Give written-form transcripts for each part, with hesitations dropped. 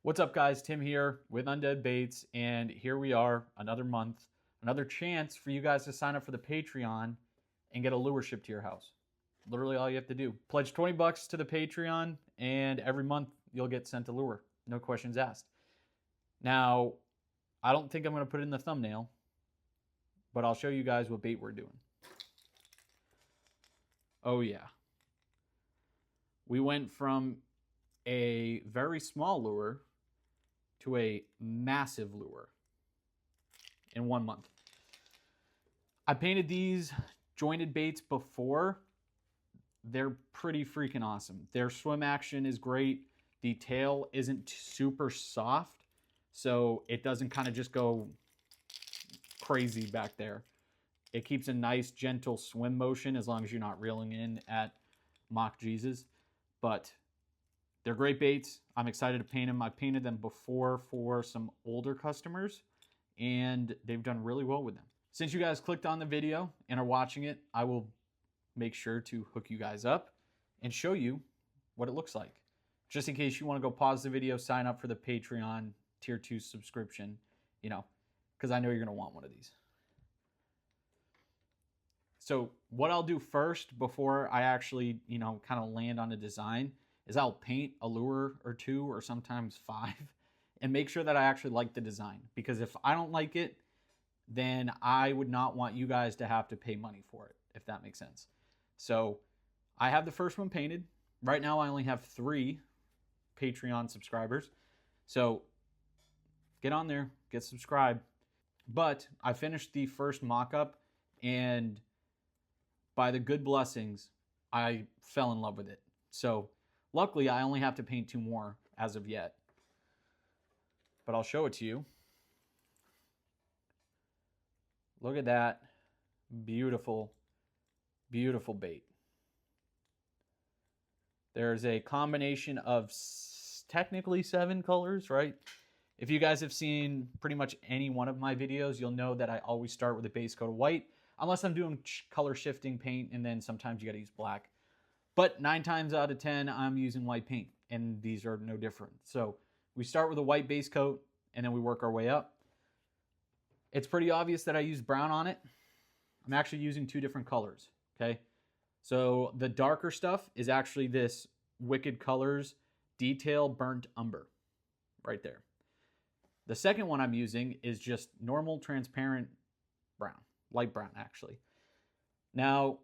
What's up, guys? Tim here with Undead Baits, and here we are, another month, another chance for you guys to sign up for the Patreon and get a lure shipped to your house. Literally all you have to do. Pledge 20 bucks to the Patreon, and every month you'll get sent a lure. No questions asked. Now, I don't think I'm going to put it in the thumbnail, but I'll show you guys what bait we're doing. Oh yeah. We went from a very small lure to a massive lure in 1 month. I painted these jointed baits before. They're pretty freaking awesome. Their swim action is great. The tail isn't super soft, so it doesn't kind of just go crazy back there. It keeps a nice gentle swim motion as long as you're not reeling in at Mock Jesus. But they're great baits. I'm excited to paint them. I painted them before for some older customers, and they've done really well with them. Since you guys clicked on the video and are watching it, I will make sure to hook you guys up and show you what it looks like. Just in case you want to go pause the video, sign up for the Patreon Tier 2 subscription, because I know you're going to want one of these. So what I'll do first before I actually, kind of land on a design is I'll paint a lure or two or sometimes 5 and make sure that I actually like the design. Because if I don't like it, then I would not want you guys to have to pay money for it, if that makes sense. So I have the first one painted. Right now I only have 3 Patreon subscribers. So get on there, get subscribed. But I finished the first mock-up, and by the good blessings, I fell in love with it. So luckily, I only have to paint 2 more as of yet. But I'll show it to you. Look at that. Beautiful, beautiful bait. There's a combination of technically 7 colors, right? If you guys have seen pretty much any one of my videos, you'll know that I always start with a base coat of white, unless I'm doing color shifting paint, and then sometimes you got to use black. But 9 times out of 10, I'm using white paint, and these are no different. So we start with a white base coat, and then we work our way up. It's pretty obvious that I use brown on it. I'm actually using 2 different colors, okay? So the darker stuff is actually this Wicked Colors Detail Burnt Umber right there. The second one I'm using is just normal transparent brown, light brown actually. Now,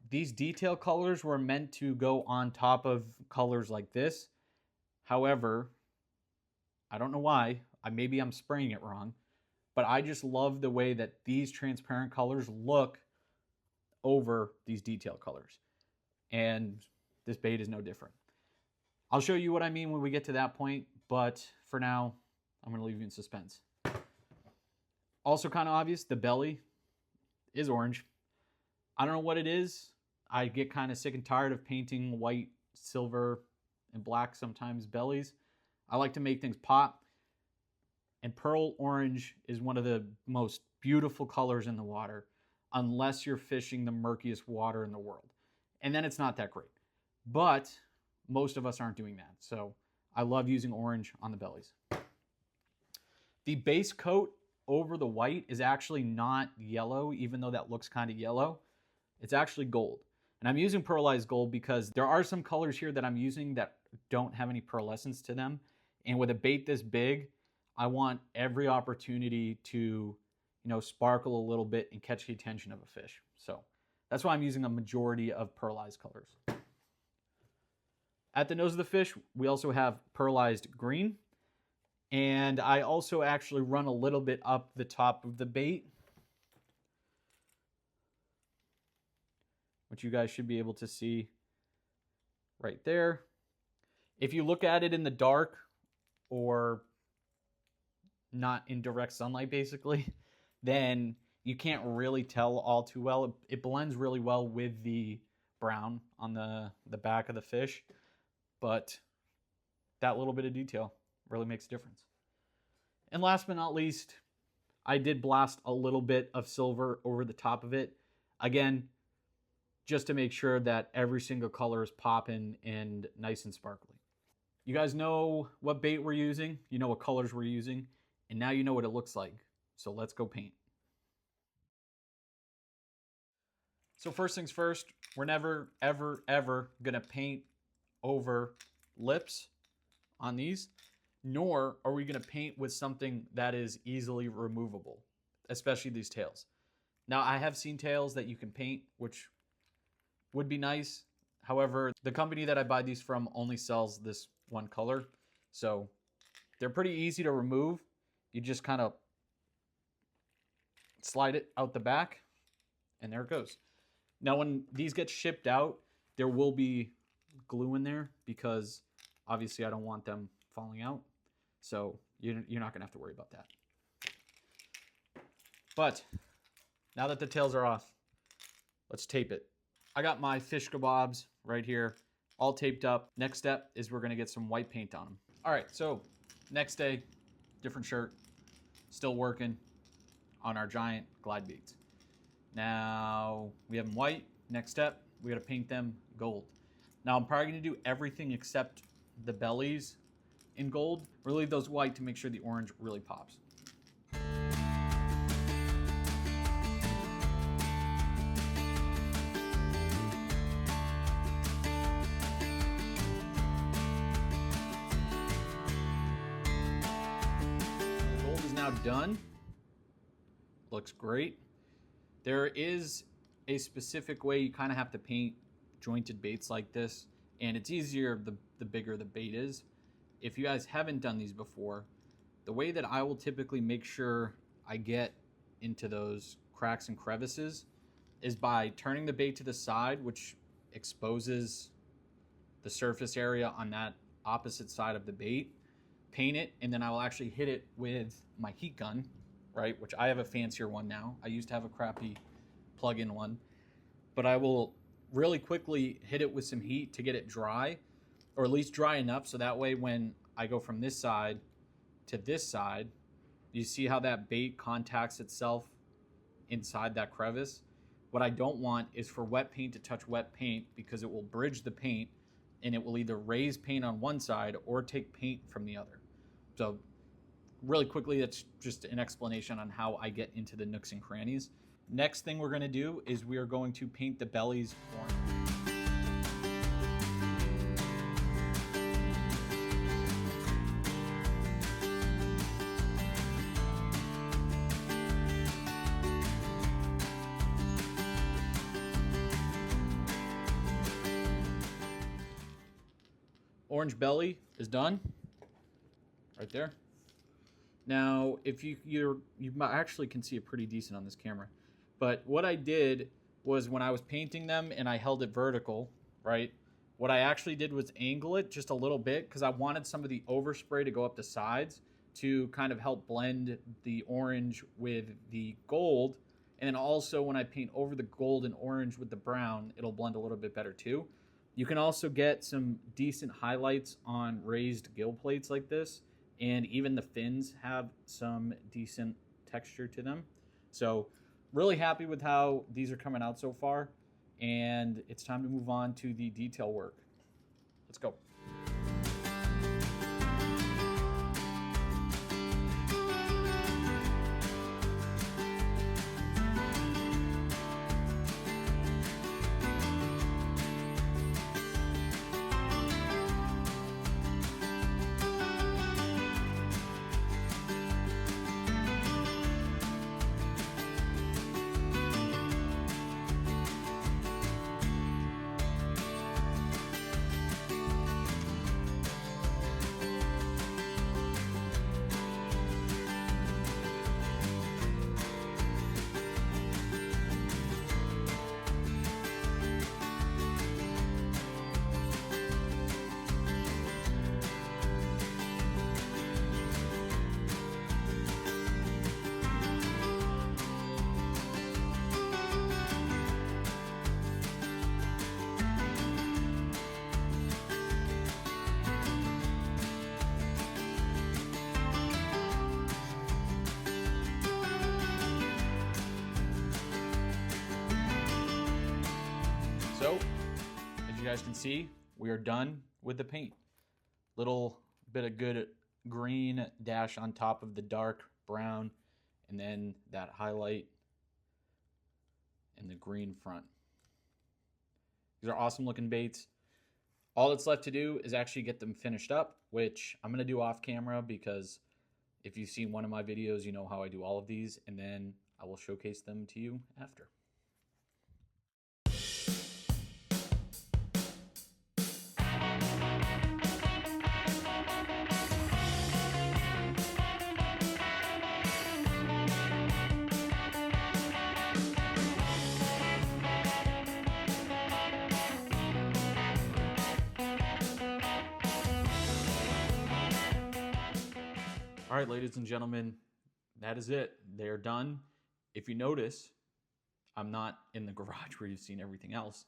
these detail colors were meant to go on top of colors like this. However, I don't know why. Maybe I'm spraying it wrong. But I just love the way that these transparent colors look over these detail colors. And this bait is no different. I'll show you what I mean when we get to that point. But for now, I'm going to leave you in suspense. Also kind of obvious, the belly is orange. I don't know what it is. I get kind of sick and tired of painting white, silver, and black sometimes bellies. I like to make things pop. And pearl orange is one of the most beautiful colors in the water, unless you're fishing the murkiest water in the world. And then it's not that great. But most of us aren't doing that. So I love using orange on the bellies. The base coat over the white is actually not yellow, even though that looks kind of yellow. It's actually gold. And I'm using pearlized gold because there are some colors here that I'm using that don't have any pearlescence to them. And with a bait this big, I want every opportunity to, sparkle a little bit and catch the attention of a fish. So that's why I'm using a majority of pearlized colors. At the nose of the fish, we also have pearlized green. And I also actually run a little bit up the top of the bait, which you guys should be able to see right there. If you look at it in the dark or not in direct sunlight basically, then you can't really tell all too well. It blends really well with the brown on the back of the fish, but that little bit of detail really makes a difference. And last but not least, I did blast a little bit of silver over the top of it. Again, just to make sure that every single color is popping and nice and sparkly. You guys know what bait we're using, you know what colors we're using, and now you know what it looks like. So let's go paint. So first things first, we're never, ever, ever gonna paint over lips on these, nor are we gonna paint with something that is easily removable, especially these tails. Now, I have seen tails that you can paint, which would be nice. However, the company that I buy these from only sells this one color. So they're pretty easy to remove. You just kind of slide it out the back and there it goes. Now, when these get shipped out, there will be glue in there because obviously I don't want them falling out. So you're not gonna have to worry about that. But now that the tails are off, let's tape it. I got my fish kebabs right here, all taped up. Next step is we're gonna get some white paint on them. All right, so next day, different shirt, still working on our giant glide baits. Now we have them white. Next step, we gotta paint them gold. Now I'm probably gonna do everything except the bellies in gold. We'll leave those white to make sure the orange really pops. Done. Looks great. There is a specific way you kind of have to paint jointed baits like this, and it's easier the bigger the bait is. If you guys haven't done these before, the way that I will typically make sure I get into those cracks and crevices is by turning the bait to the side, which exposes the surface area on that opposite side of the bait. Paint it, and then I will actually hit it with my heat gun, right? Which I have a fancier one now. I used to have a crappy plug-in one, but I will really quickly hit it with some heat to get it dry, or at least dry enough so that way when I go from this side to this side, you see how that bait contacts itself inside that crevice. What I don't want is for wet paint to touch wet paint because it will bridge the paint and it will either raise paint on one side or take paint from the other. So really quickly, that's just an explanation on how I get into the nooks and crannies. Next thing we're gonna do is we are going to paint the bellies orange. Orange belly is done, right there. Now, if you actually can see it pretty decent on this camera, but what I did was when I was painting them and I held it vertical, right? What I actually did was angle it just a little bit because I wanted some of the overspray to go up the sides to kind of help blend the orange with the gold. And then also when I paint over the gold and orange with the brown, it'll blend a little bit better too. You can also get some decent highlights on raised gill plates like this, and even the fins have some decent texture to them. So really happy with how these are coming out so far, and it's time to move on to the detail work. Let's go. So, as you guys can see, we are done with the paint. Little bit of good green dash on top of the dark brown, and then that highlight in the green front. These are awesome looking baits. All that's left to do is actually get them finished up, which I'm going to do off camera, because if you've seen one of my videos, you know how I do all of these, and then I will showcase them to you after. All right, ladies and gentlemen, that is it. They're done. If you notice, I'm not in the garage where you've seen everything else.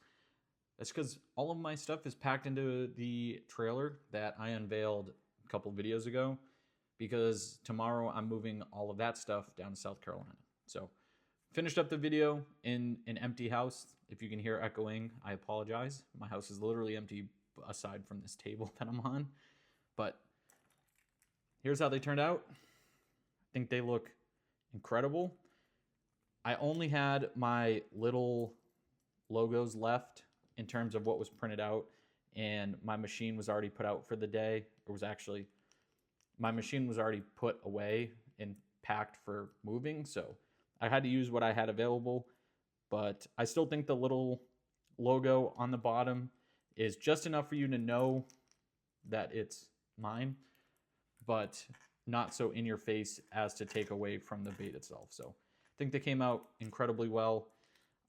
That's because all of my stuff is packed into the trailer that I unveiled a couple videos ago, because tomorrow I'm moving all of that stuff down to South Carolina. So finished up the video in an empty house. If you can hear echoing, I apologize. My house is literally empty aside from this table that I'm on. But here's how they turned out. I think they look incredible. I only had my little logos left in terms of what was printed out, and my machine was already put out for the day. My machine was already put away and packed for moving, so I had to use what I had available. But I still think the little logo on the bottom is just enough for you to know that it's mine, but not so in your face as to take away from the bait itself. So I think they came out incredibly well.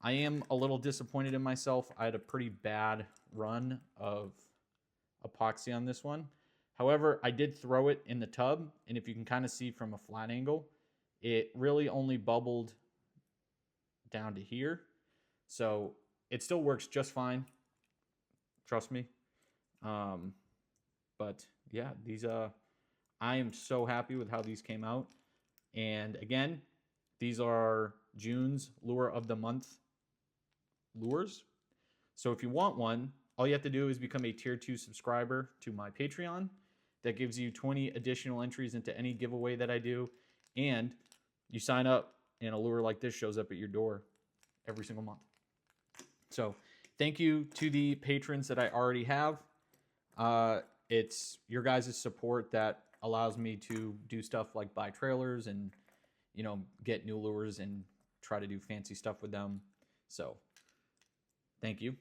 I am a little disappointed in myself. I had a pretty bad run of epoxy on this one. However, I did throw it in the tub, and if you can kind of see from a flat angle, it really only bubbled down to here. So it still works just fine. Trust me. But yeah, these I am so happy with how these came out. And again, these are June's Lure of the Month lures. So if you want one, all you have to do is become a tier 2 subscriber to my Patreon. That gives you 20 additional entries into any giveaway that I do. And you sign up and a lure like this shows up at your door every single month. So thank you to the patrons that I already have. It's your guys' support that allows me to do stuff like buy trailers and, you know, get new lures and try to do fancy stuff with them. So thank you.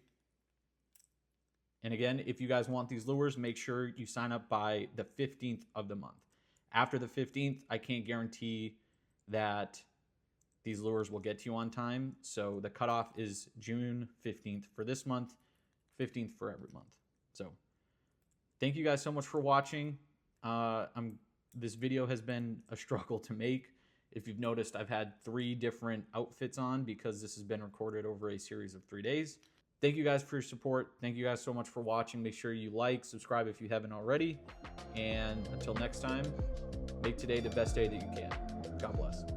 And again, if you guys want these lures, make sure you sign up by the 15th of the month. After the 15th, I can't guarantee that these lures will get to you on time. So the cutoff is June 15th for this month, 15th for every month. So thank you guys so much for watching. This video has been a struggle to make. If you've noticed, I've had 3 different outfits on because this has been recorded over a series of 3 days. Thank you guys for your support. Thank you guys so much for watching. Make sure you like, subscribe if you haven't already. And until next time, make today the best day that you can. God bless.